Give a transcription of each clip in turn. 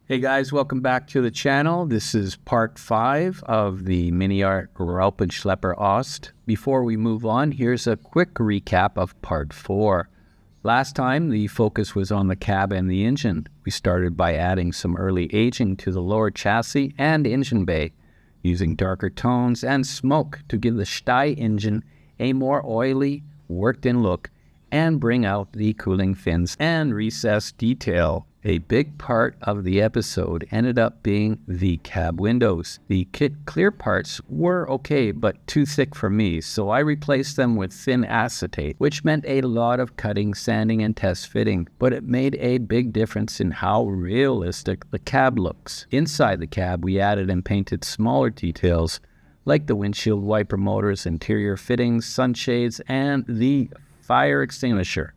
Hey guys, welcome back to the channel. This is part 5 of the MiniArt RSO Ost. Before we move on, here's a quick recap of part 4. Last time, the focus was on the cab and the engine. We started by adding some early aging to the lower chassis and engine bay, using darker tones and smoke to give the Stey engine a more oily, worked-in look and bring out the cooling fins and recessed detail. A big part of the episode ended up being the cab windows. The kit clear parts were okay, but too thick for me, so I replaced them with thin acetate, which meant a lot of cutting, sanding, and test fitting, but it made a big difference in how realistic the cab looks. Inside the cab, we added and painted smaller details, like the windshield wiper motors, interior fittings, sunshades, and the fire extinguisher,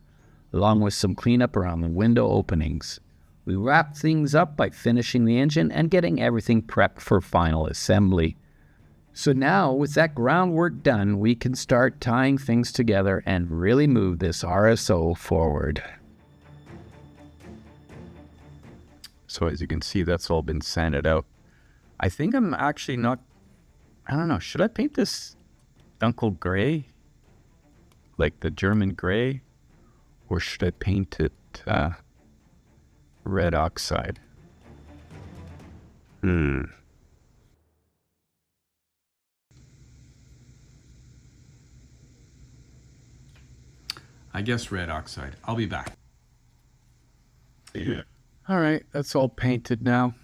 along with some cleanup around the window openings. We wrapped things up by finishing the engine and getting everything prepped for final assembly. So now, with that groundwork done, we can start tying things together and really move this RSO forward. So as you can see, that's all been sanded out. I think I'm actually not, I don't know, should I paint this Dunkel gray? Like the German gray? Or should I paint it red oxide? I guess red oxide. I'll be back. Yeah. All right, that's all painted now.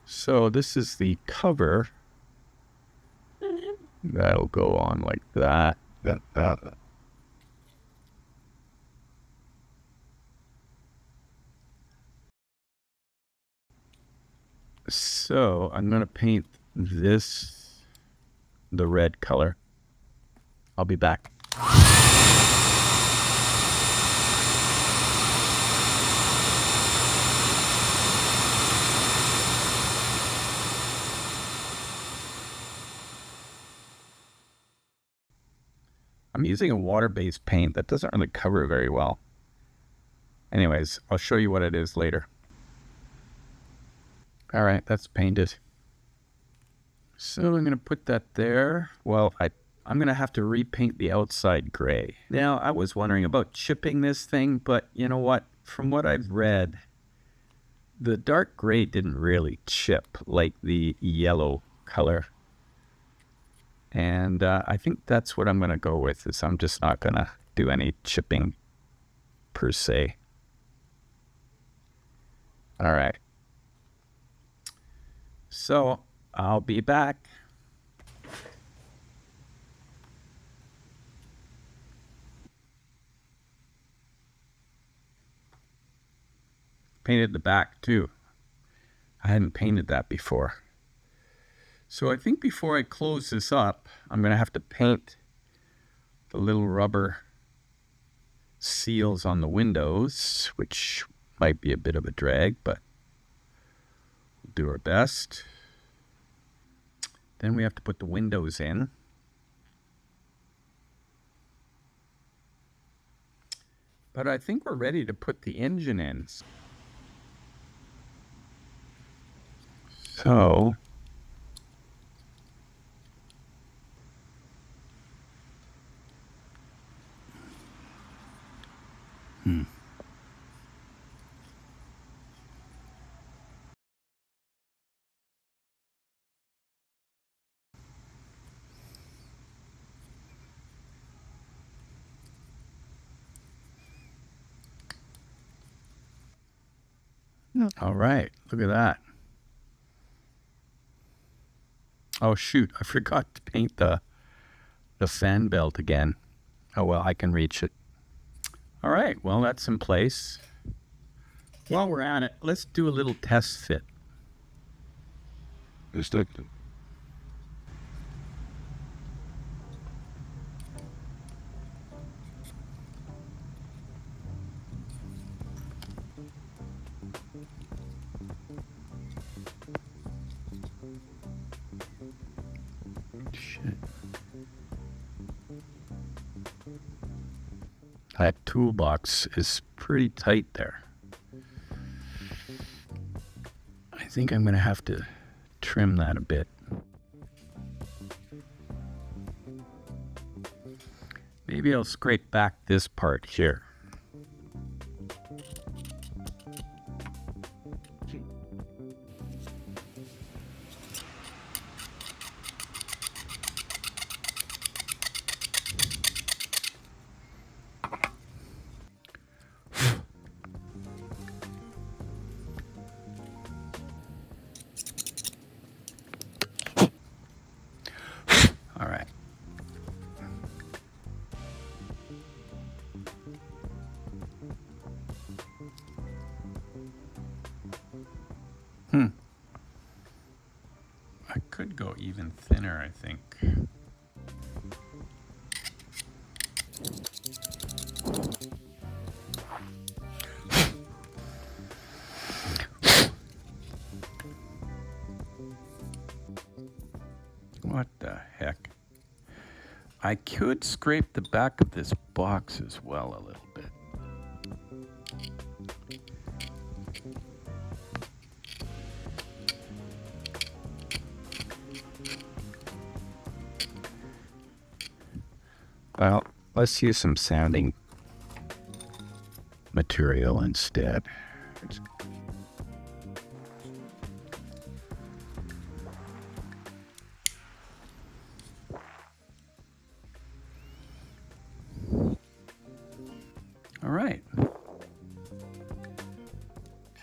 So this is the cover. That'll go on like that. So I'm going to paint this the red color. I'll be back. I'm using a water-based paint that doesn't really cover very well. Anyways, I'll show you what it is later. All right, that's painted. So I'm going to put that there. Well, I'm going to have to repaint the outside gray. Now, I was wondering about chipping this thing, but you know what? From what I've read, the dark gray didn't really chip like the yellow color. And I think that's what I'm going to go with, is I'm just not going to do any chipping per se. All right. So I'll be back. Painted the back too. I hadn't painted that before. So I think before I close this up, I'm going to have to paint the little rubber seals on the windows, which might be a bit of a drag, but we'll do our best. Then we have to put the windows in. But I think we're ready to put the engine in. So all right, look at that. Oh shoot, I forgot to paint the fan belt again. Oh well, I can reach it. All right, well that's in place. While we're at it, let's do a little test fit. That toolbox is pretty tight there. I think I'm going to have to trim that a bit. Maybe I'll scrape back this part here. All right. I could go even thinner, I think. What the heck? I could scrape the back of this box as well a little bit. Well, let's use some sanding material instead. All right.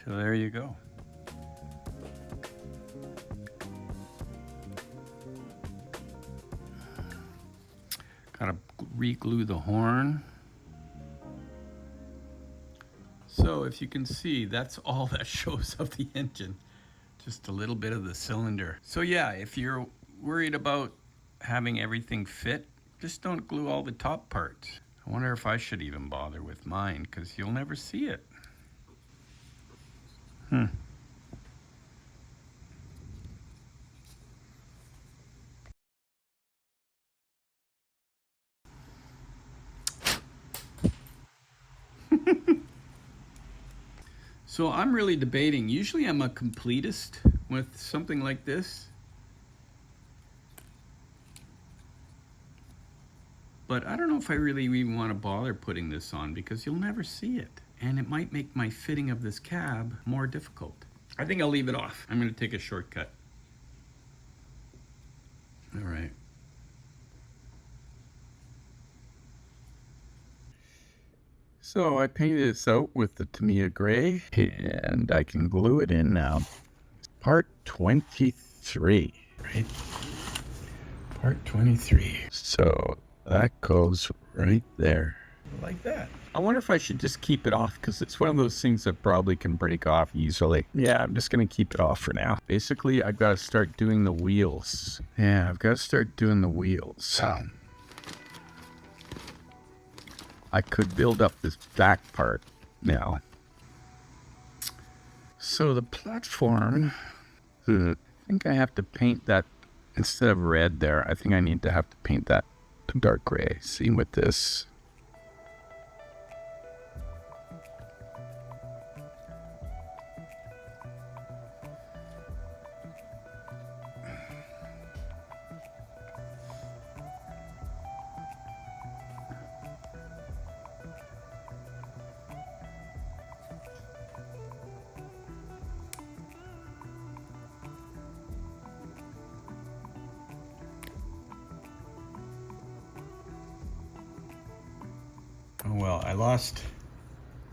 So there you go. Gotta re-glue the horn. So if you can see, that's all that shows of the engine. Just a little bit of the cylinder. So yeah, if you're worried about having everything fit, just don't glue all the top parts. I wonder if I should even bother with mine, because you'll never see it. So I'm really debating. Usually I'm a completist with something like this. But I don't know if I really even want to bother putting this on, because you'll never see it. And it might make my fitting of this cab more difficult. I think I'll leave it off. I'm going to take a shortcut. All right. So I painted this out with the Tamiya gray, and I can glue it in now. Part 23, right? Part 23. So that goes right there. Like that. I wonder if I should just keep it off, because it's one of those things that probably can break off easily. Yeah, I'm just going to keep it off for now. Basically, I've got to start doing the wheels. Yeah, I've got to start doing the wheels. I could build up this back part now. So the platform, I think I have to paint that instead of red there. I think I need to have to paint that to dark gray. See with this. Oh well, I lost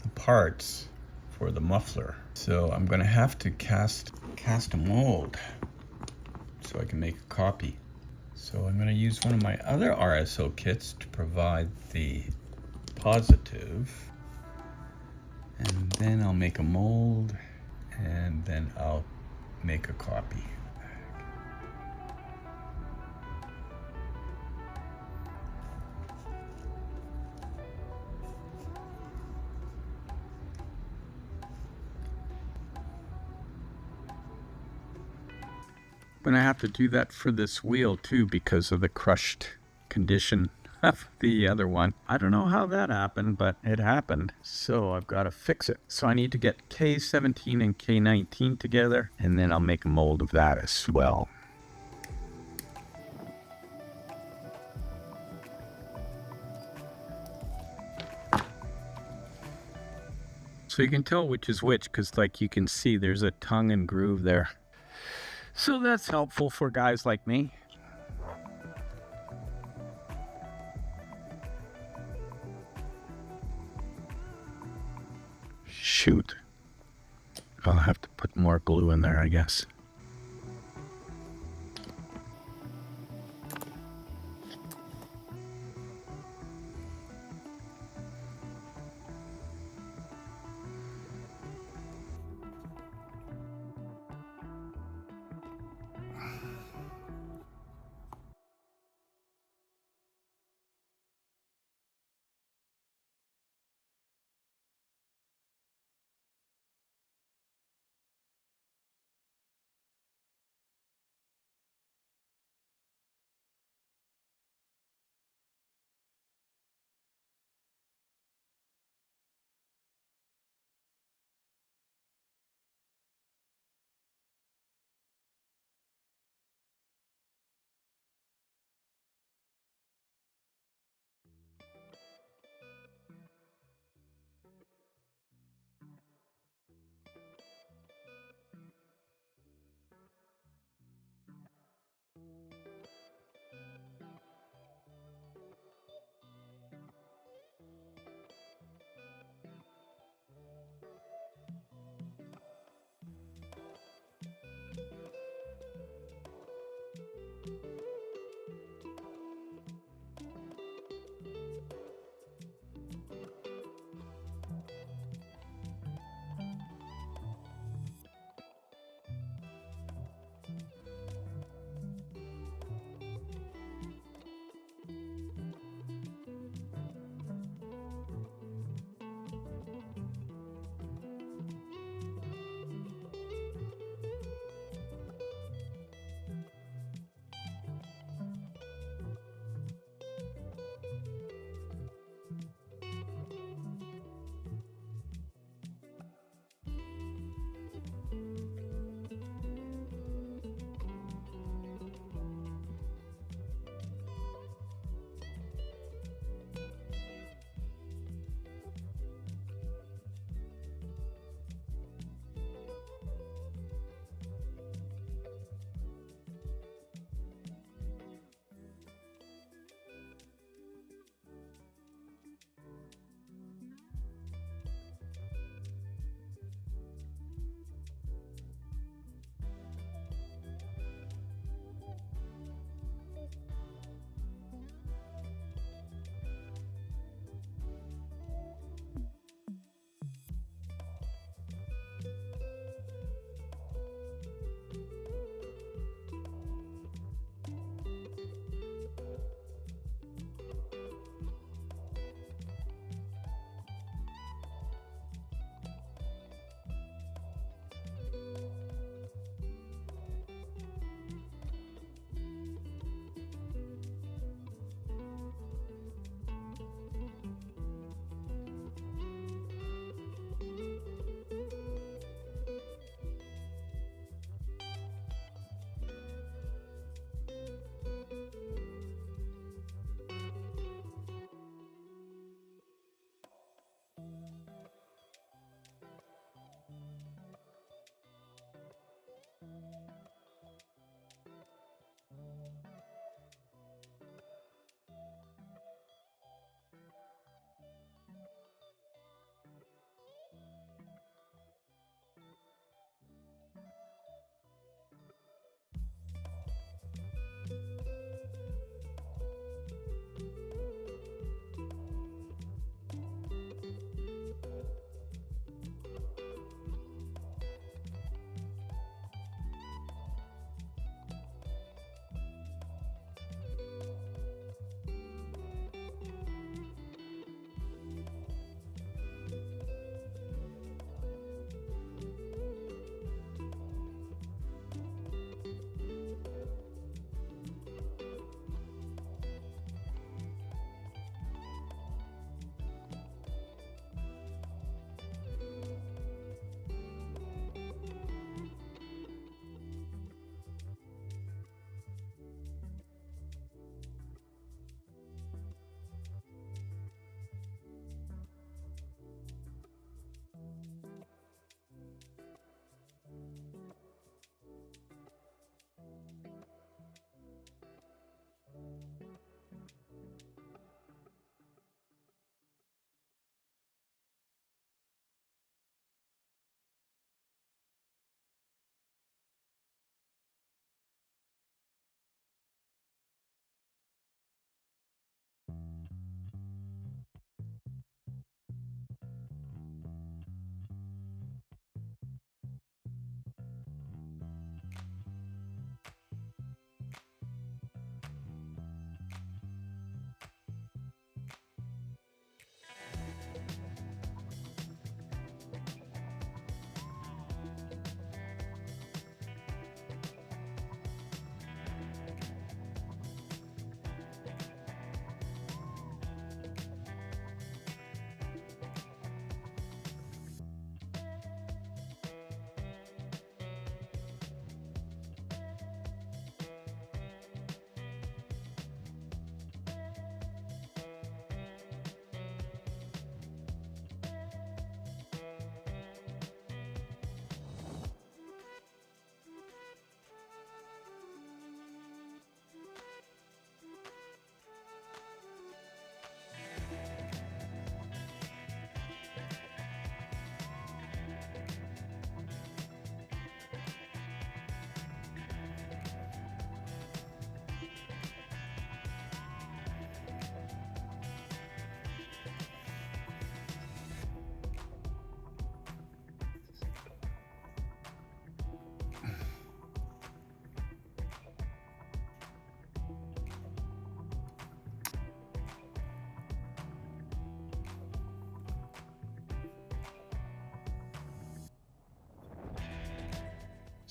the parts for the muffler, so I'm gonna have to cast a mold so I can make a copy. So I'm gonna use one of my other RSO kits to provide the positive, and then I'll make a mold, and then I'll make a copy. I'm gonna have to do that for this wheel too, because of the crushed condition of the other one. I don't know how that happened, but it happened. So I've got to fix it. So I need to get K17 and K19 together, and then I'll make a mold of that as well. So you can tell which is which, because like you can see there's a tongue and groove there. So that's helpful for guys like me. Shoot. I'll have to put more glue in there, I guess.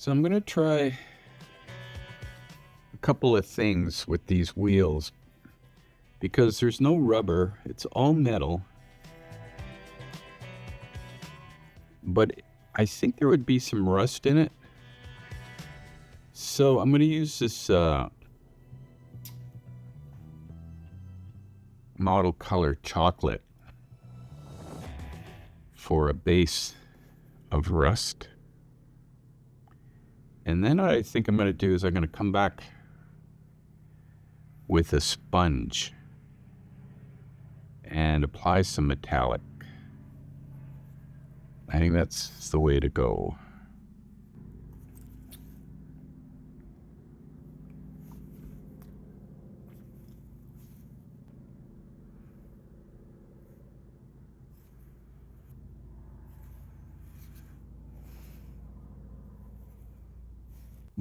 So I'm going to try a couple of things with these wheels because there's no rubber, it's all metal. But I think there would be some rust in it. So I'm going to use this model color chocolate for a base of rust. And then what I think I'm going to do is I'm going to come back with a sponge and apply some metallic. I think that's the way to go.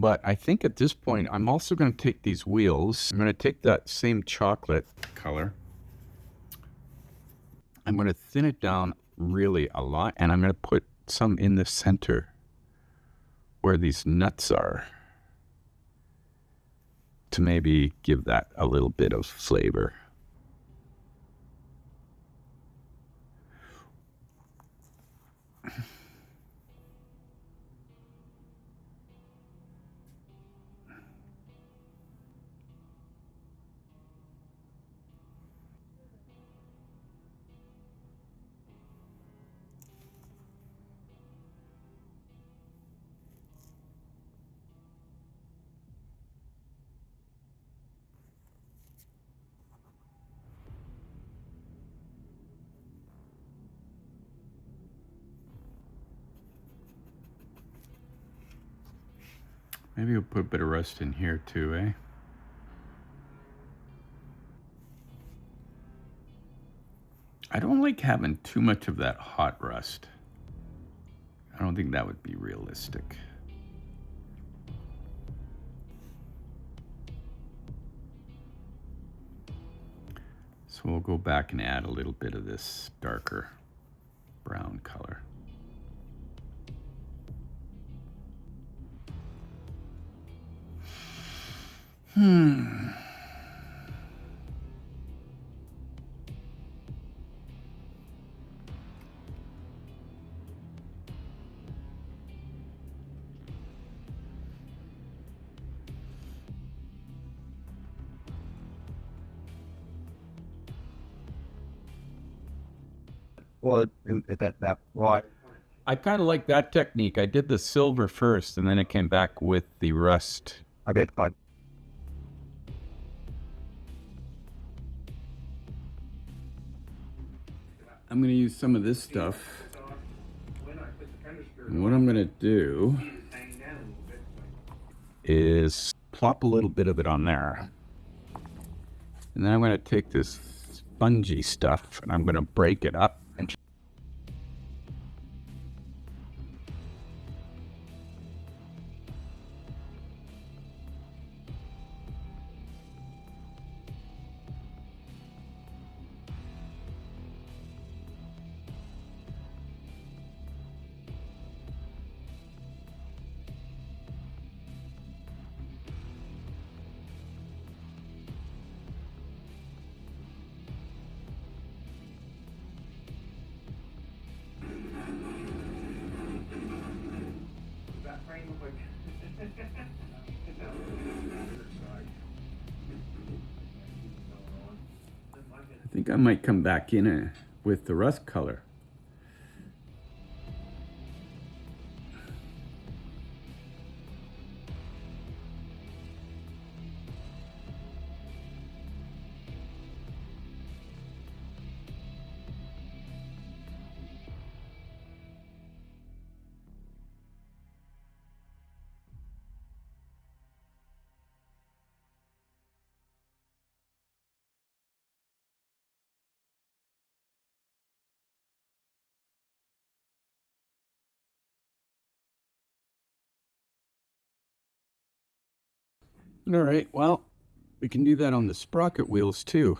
But I think at this point, I'm also going to take these wheels. I'm going to take that same chocolate color. I'm going to thin it down really a lot, and I'm going to put some in the center where these nuts are to maybe give that a little bit of flavor. Maybe we'll put a bit of rust in here too, eh? I don't like having too much of that hot rust. I don't think that would be realistic. So we'll go back and add a little bit of this darker brown color. Well, that right. I kind of like that technique. I did the silver first, and then it came back with the rust. I bet fine. I'm going to use some of this stuff. And what I'm going to do is plop a little bit of it on there. And then I'm going to take this spongy stuff and I'm going to break it up. And I think I might come back in with the rust color. All right, well, we can do that on the sprocket wheels too.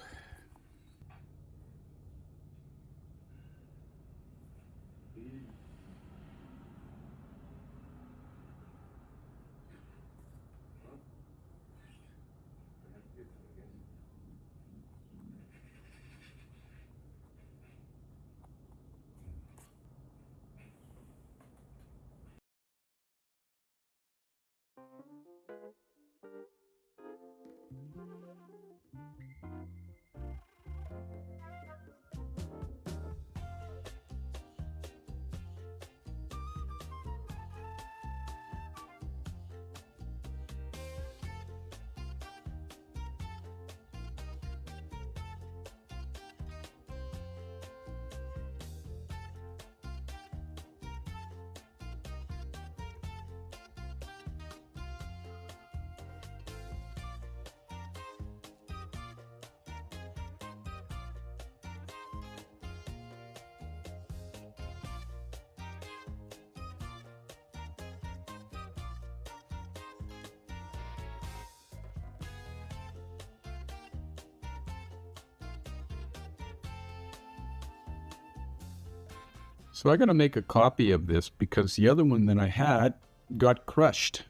So I got to make a copy of this because the other one that I had got crushed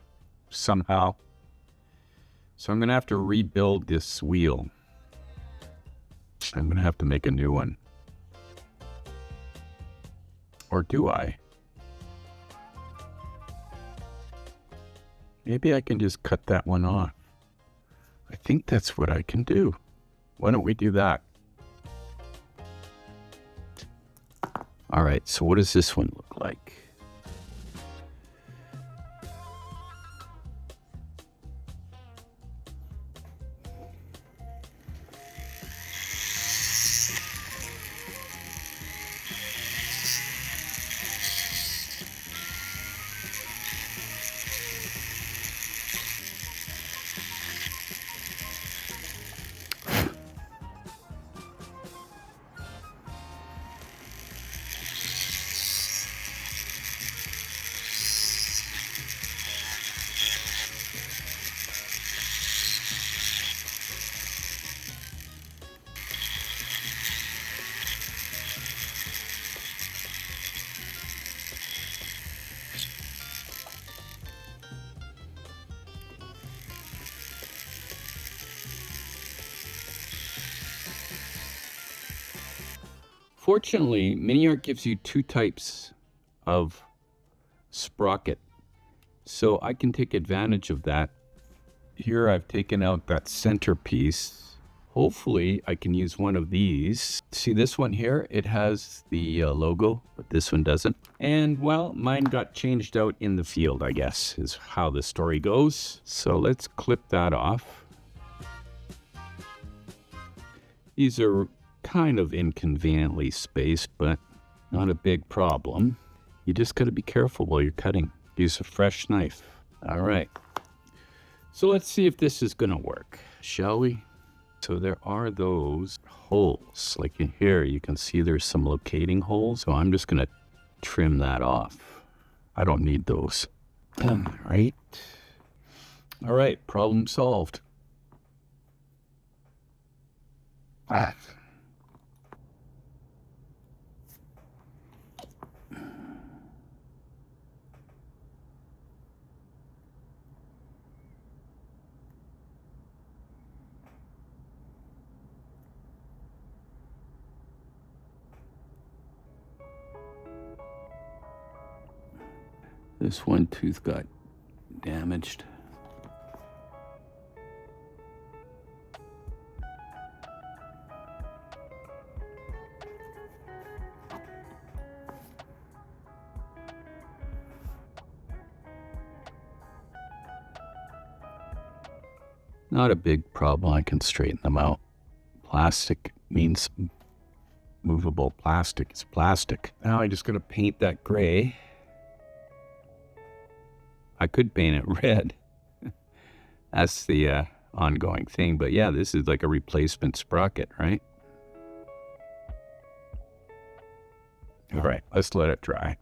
somehow. So I'm going to have to rebuild this wheel. I'm going to have to make a new one. Or do I? Maybe I can just cut that one off. I think that's what I can do. Why don't we do that? All right, so what does this one look like? Fortunately, MiniArt gives you two types of sprocket, so I can take advantage of that. Here I've taken out that center piece. Hopefully I can use one of these. See this one here? It has the logo, but this one doesn't. And well, mine got changed out in the field, I guess, is how the story goes. So let's clip that off. These are kind of inconveniently spaced, but not a big problem. You just got to be careful while you're cutting. Use a fresh knife. All right. So let's see if this is going to work, shall we? So there are those holes. Like in here, you can see there's some locating holes. So I'm just going to trim that off. I don't need those. All right. All right, problem solved. This one tooth got damaged. Not a big problem. I can straighten them out. Plastic means movable. Plastic is plastic. Now I just gotta paint that gray. I could paint it red. That's the ongoing thing. But yeah, this is like a replacement sprocket, right? All right, let's let it dry.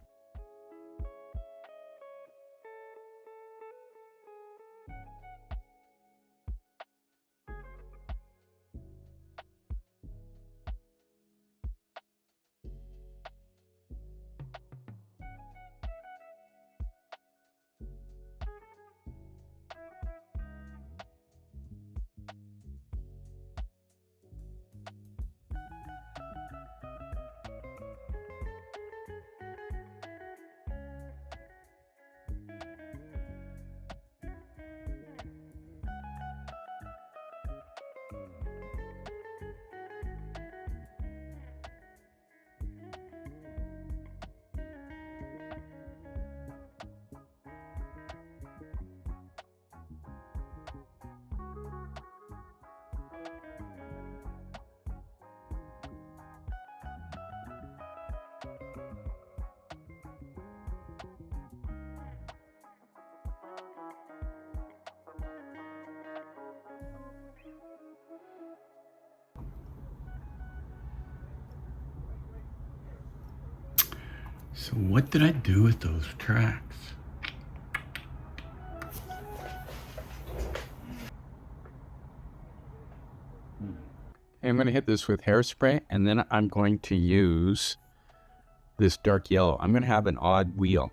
So what did I do with those tracks? I'm going to hit this with hairspray, and then I'm going to use this dark yellow. I'm going to have an odd wheel.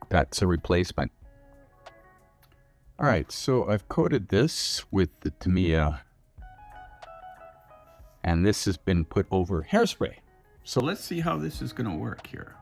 That's a replacement. All right, so I've coated this with the Tamiya, and this has been put over hairspray. So let's see how this is going to work here.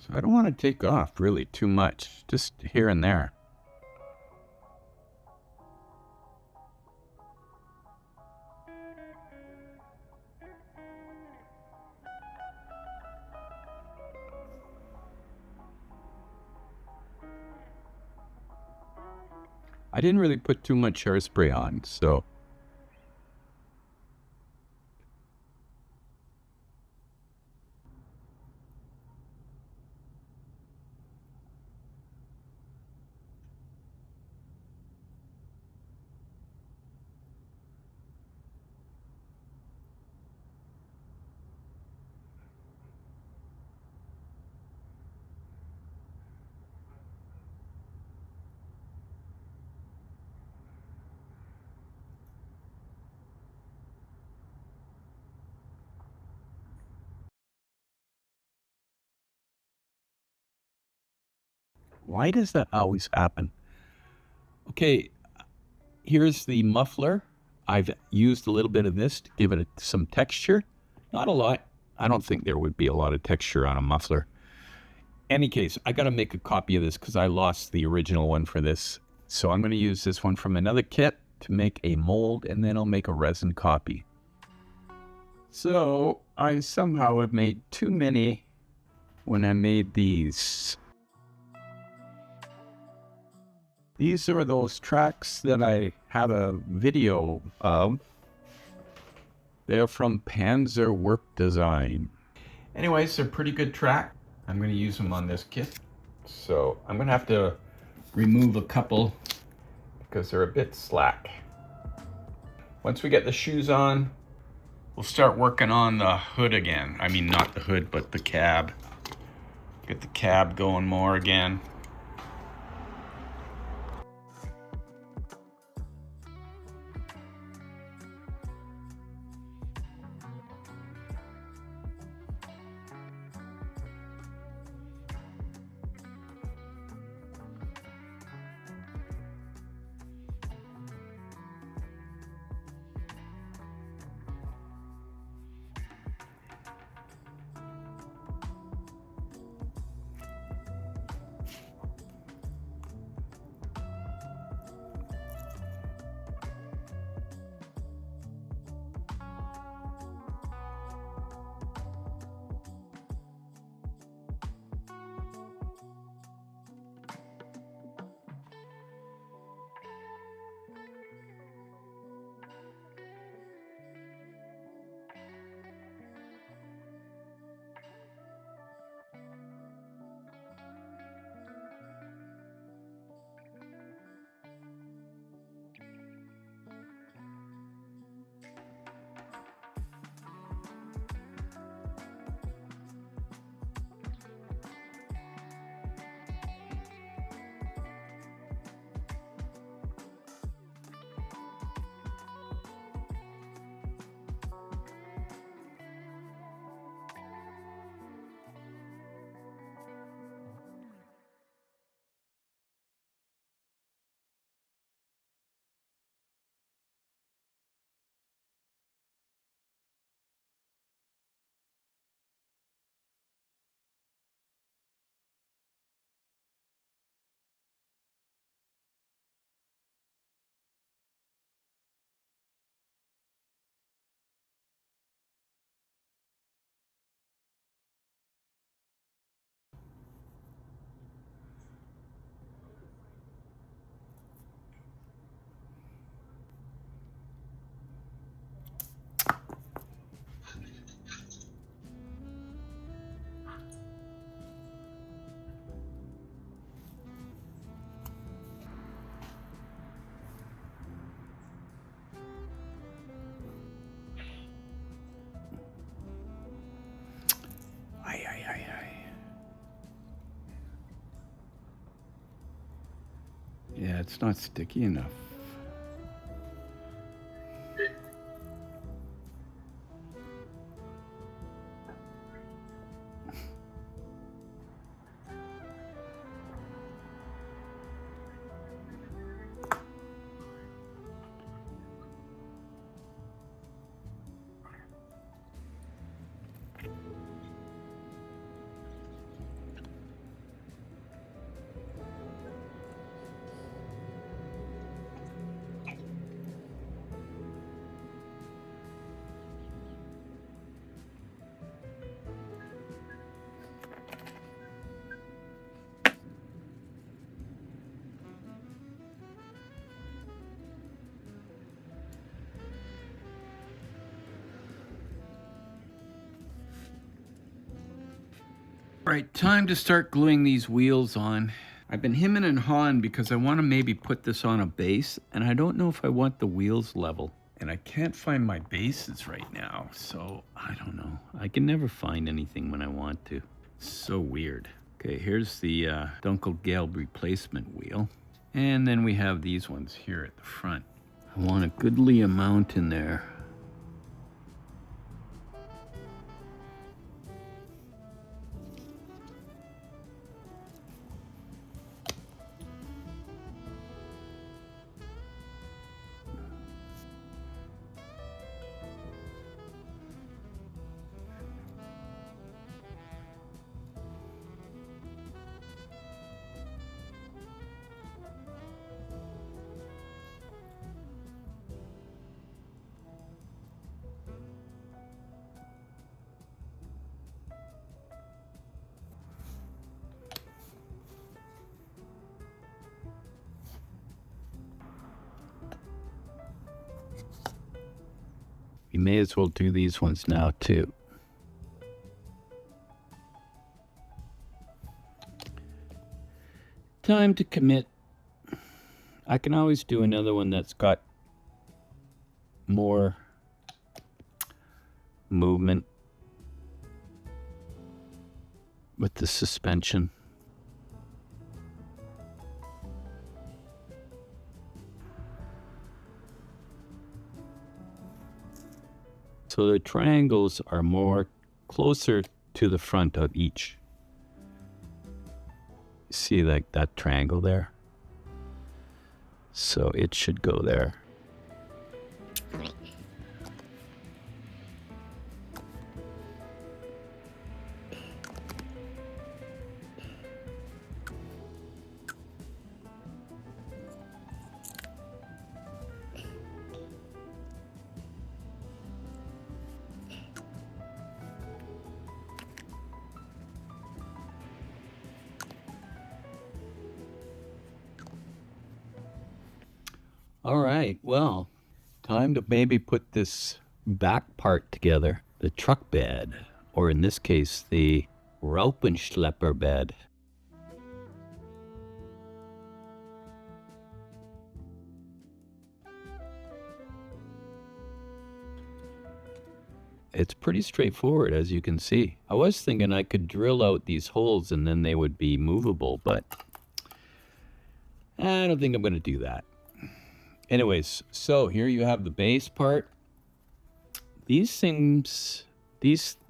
So I don't want to take off really too much, just here and there. I didn't really put too much hairspray on, so why does that always happen? Okay, here's the muffler. I've used a little bit of this to give it some texture. Not a lot. I don't think there would be a lot of texture on a muffler. Any case, I got to make a copy of this because I lost the original one for this. So I'm going to use this one from another kit to make a mold, and then I'll make a resin copy. So I somehow have made too many when I made these. These are those tracks that I have a video of. They're from Panzer Work Design. Anyways, they're pretty good track. I'm going to use them on this kit. So I'm going to have to remove a couple because they're a bit slack. Once we get the shoes on, we'll start working on the hood again. I mean, not the hood, but the cab. Get the cab going more again. it's not sticky enough. All right, time to start gluing these wheels on. I've been hemming and hawing because I want to maybe put this on a base, and I don't know if I want the wheels level. And I can't find my bases right now, so I don't know. I can never find anything when I want to. So weird. Okay, here's the Dunkelgelb replacement wheel. And then we have these ones here at the front. I want a goodly amount in there. We may as well do these ones now too. Time to commit. I can always do another one that's got more movement with the suspension. So the triangles are more closer to the front of each. See, like that triangle there? So it should go there. All right, well, time to maybe put this back part together, the truck bed, or in this case, the Raupenschlepper bed. It's pretty straightforward, as you can see. I was thinking I could drill out these holes and then they would be movable, but I don't think I'm going to do that. Anyways, so here you have the base part. These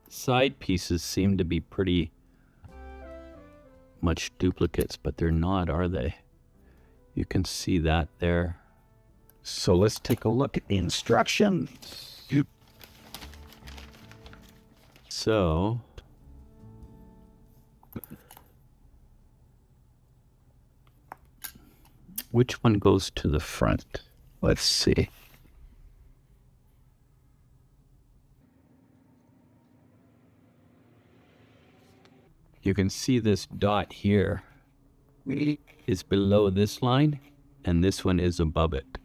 side pieces seem to be pretty much duplicates, but they're not, are they? You can see that there. So let's take a look at the instructions. So which one goes to the front? Let's see. You can see this dot here is below this line, and this one is above it.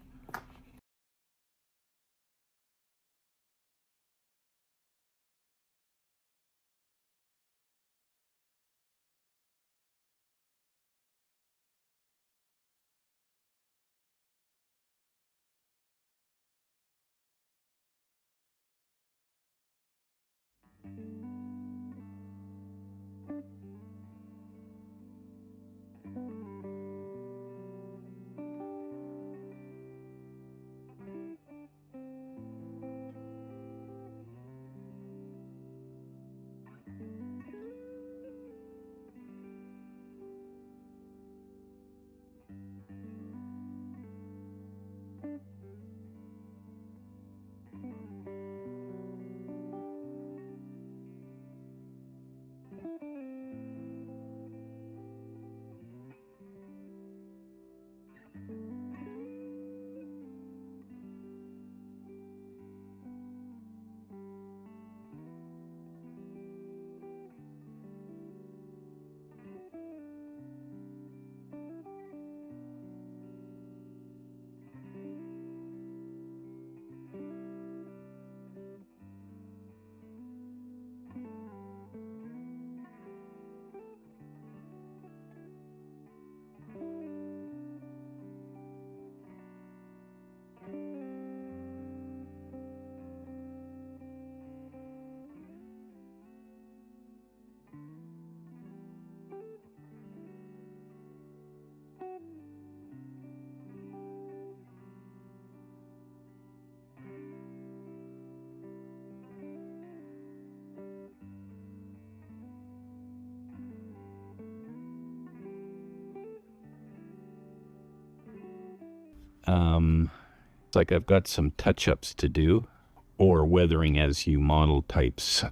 It's like I've got some touch-ups to do, or weathering as you model types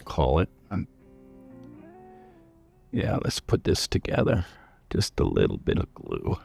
call it. Yeah, let's put this together. Just a little bit of glue.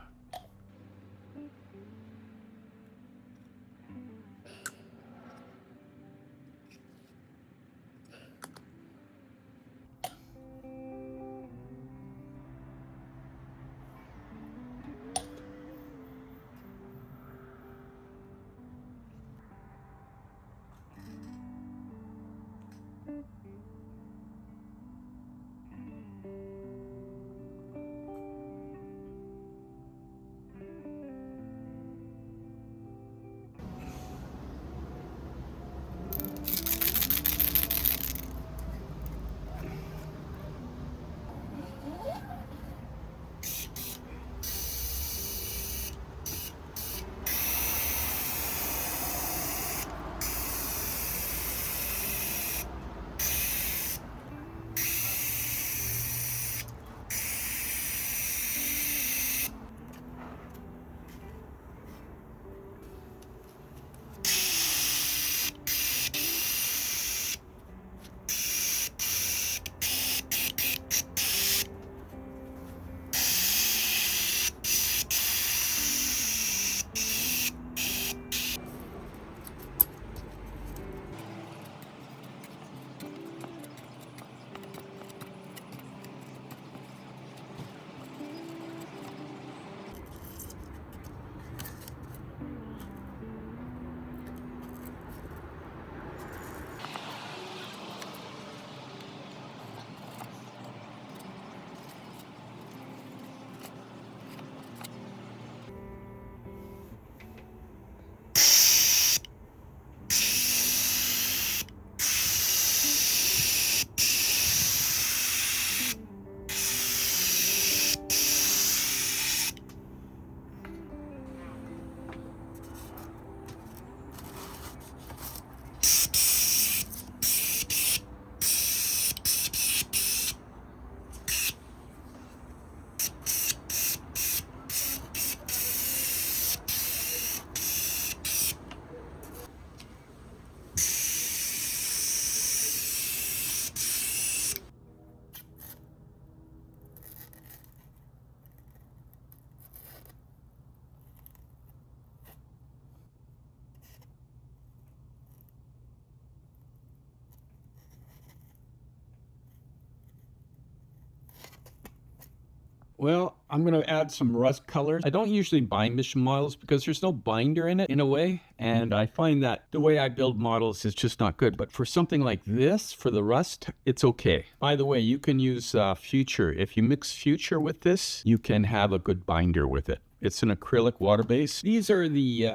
Well, I'm going to add some rust colors. I don't usually bind mission models because there's no binder in it in a way. And I find that the way I build models is just not good. But for something like this, for the rust, it's okay. By the way, you can use Future. If you mix Future with this, you can have a good binder with it. It's an acrylic water base. These are the,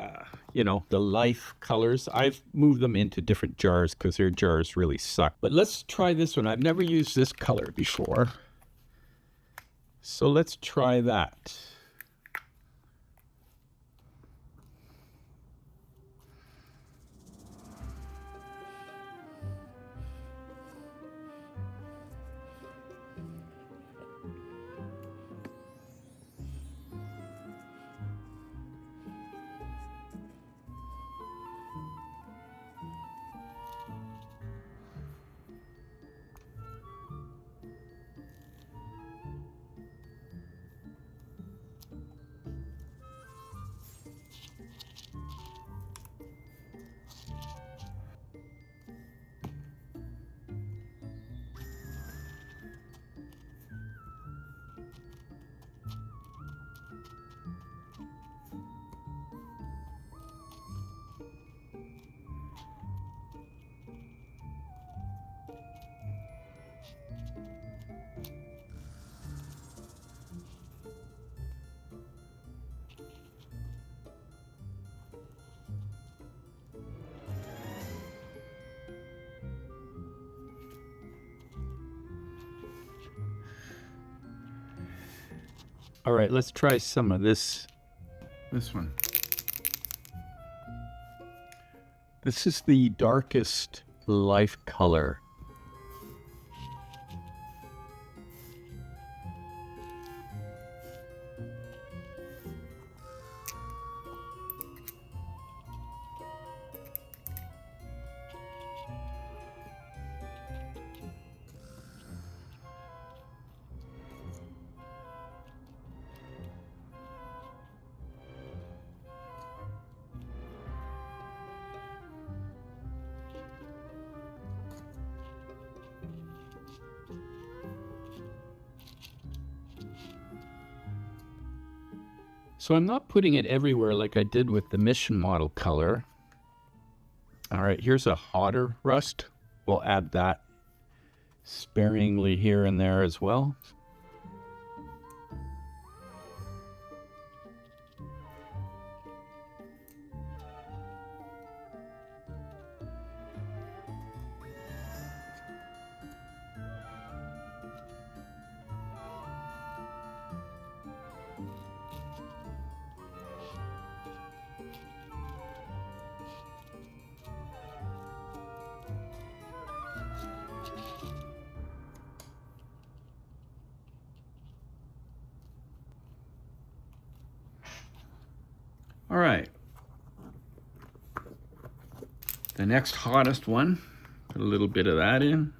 the life colors. I've moved them into different jars because their jars really suck. But let's try this one. I've never used this color before. So let's try that. All right, let's try some of this. This one. This is the darkest life color. So I'm not putting it everywhere like I did with the mission model color. All right, here's a hotter rust. We'll add that sparingly here and there as well. All right. The next hottest one, put a little bit of that in.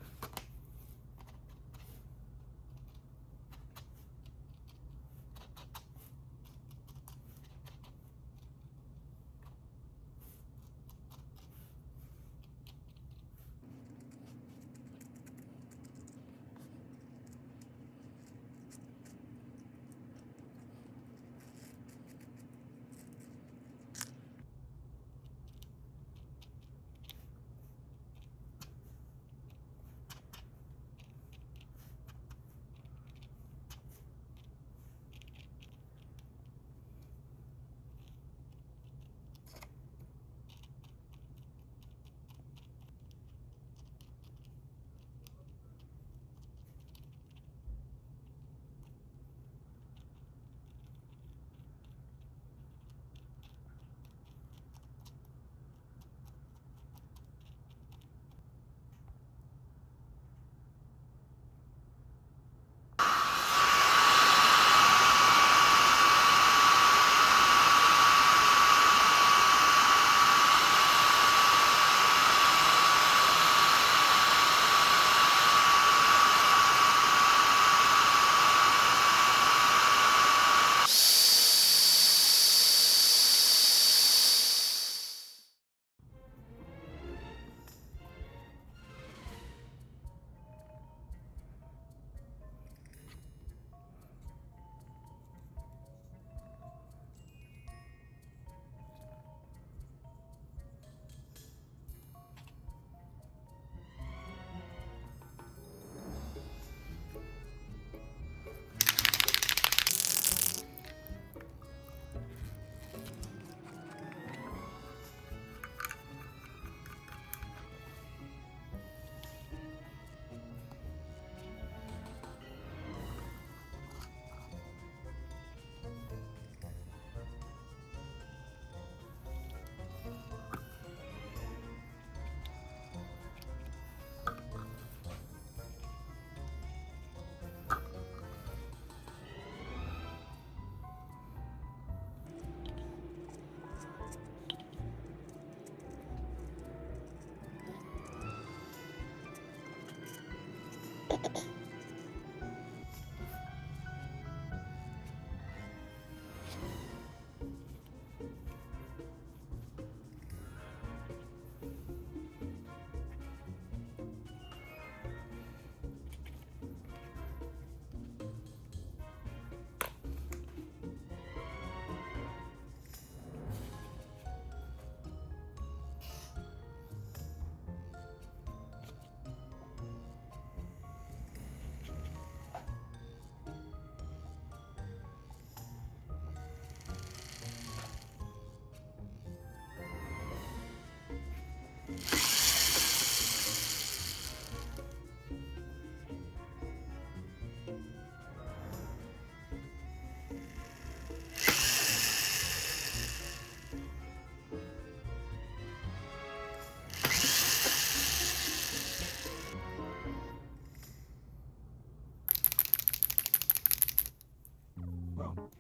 Well,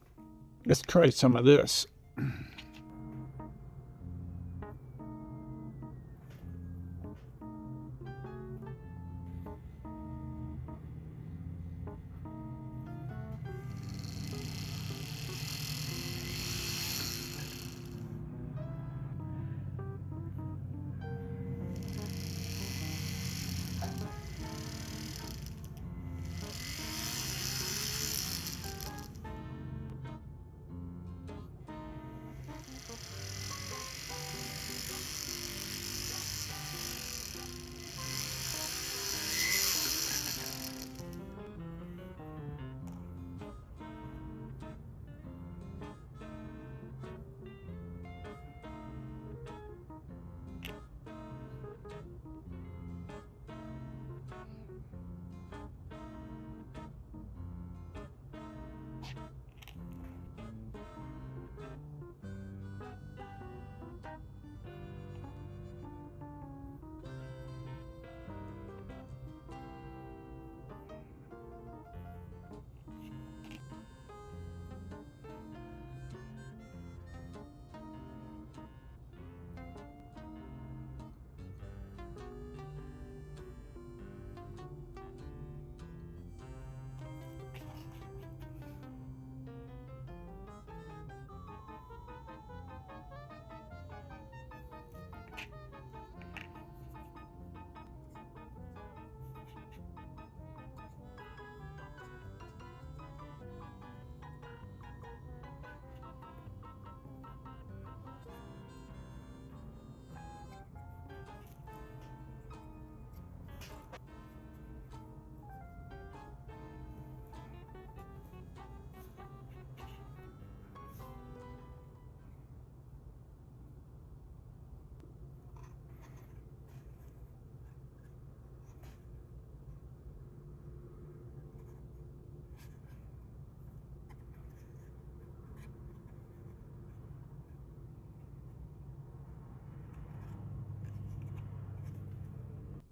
Let's try some of this.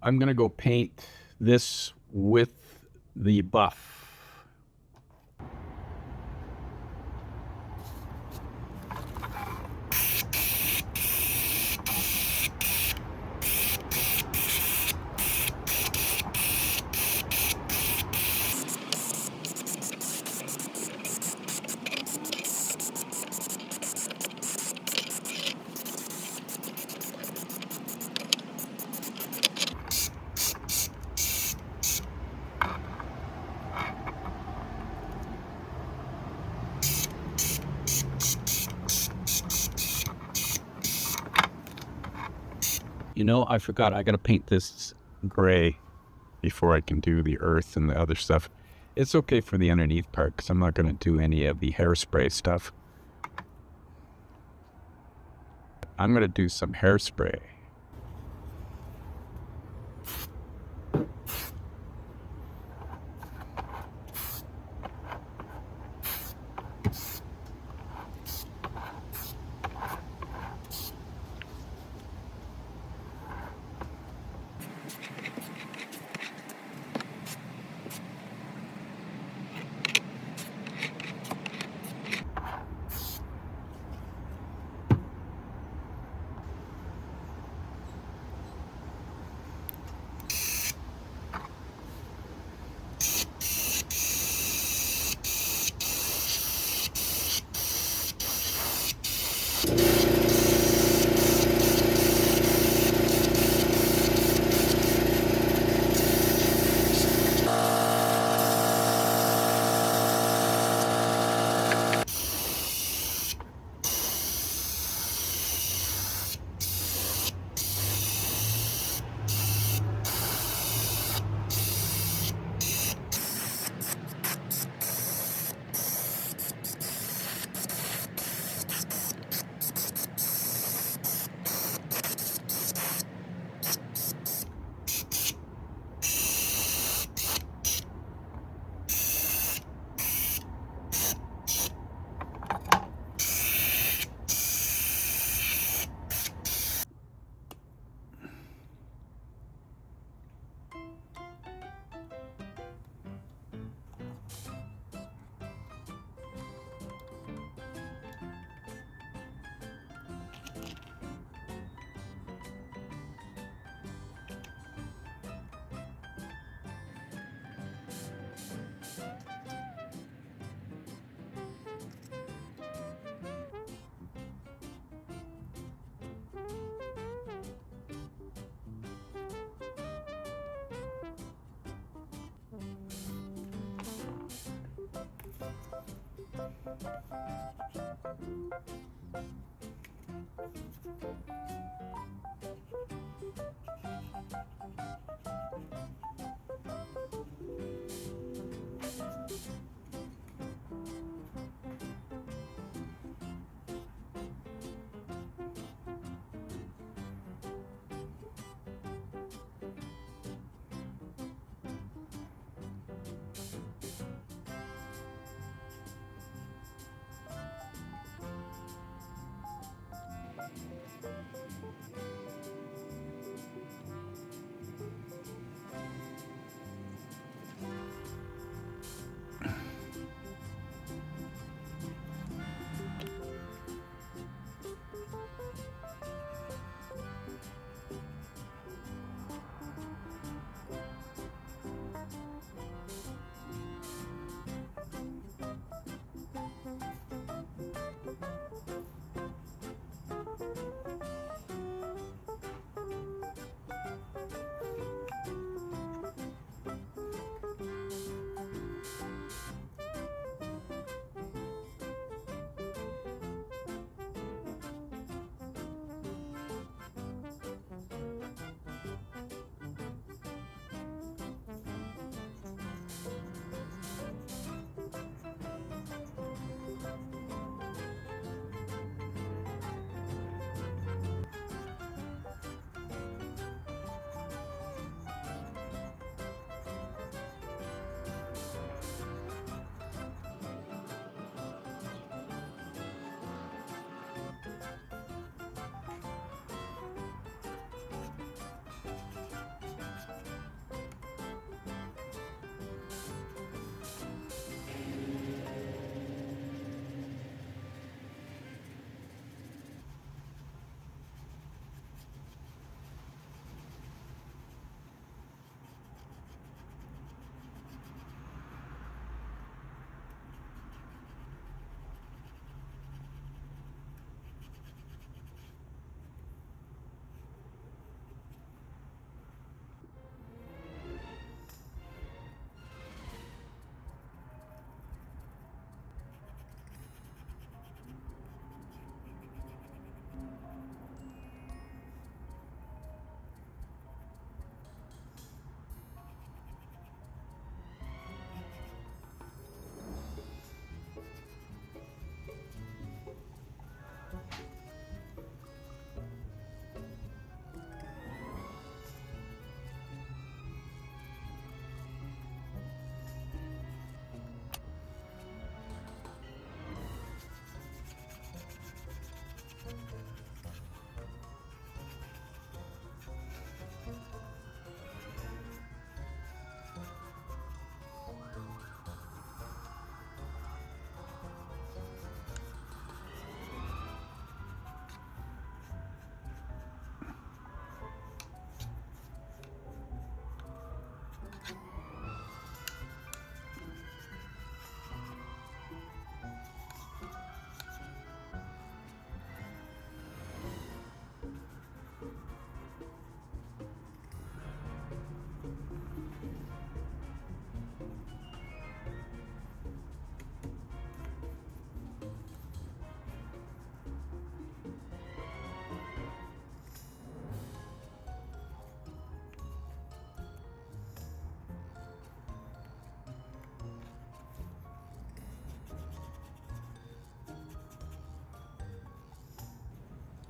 I'm going to go paint this with the buff. You know, I forgot. I got to paint this gray before I can do the earth and the other stuff. It's okay for the underneath part because I'm not going to do any of the hairspray stuff. I'm going to do some hairspray.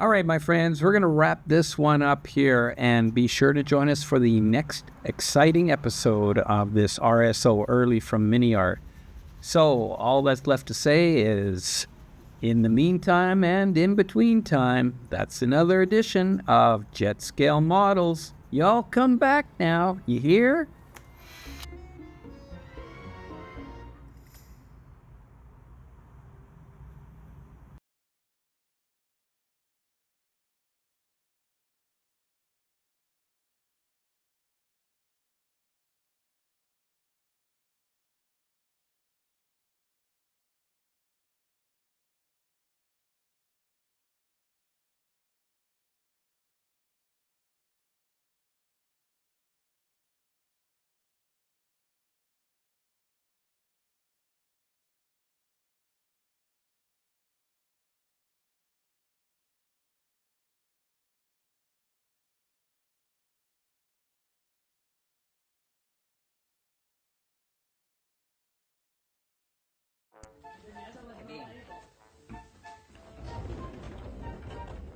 All right, my friends, we're going to wrap this one up here, and be sure to join us for the next exciting episode of this RSO early from MiniArt. So all that's left to say is, in the meantime and in between time, that's another edition of Jet Scale Models. Y'all come back now, you hear?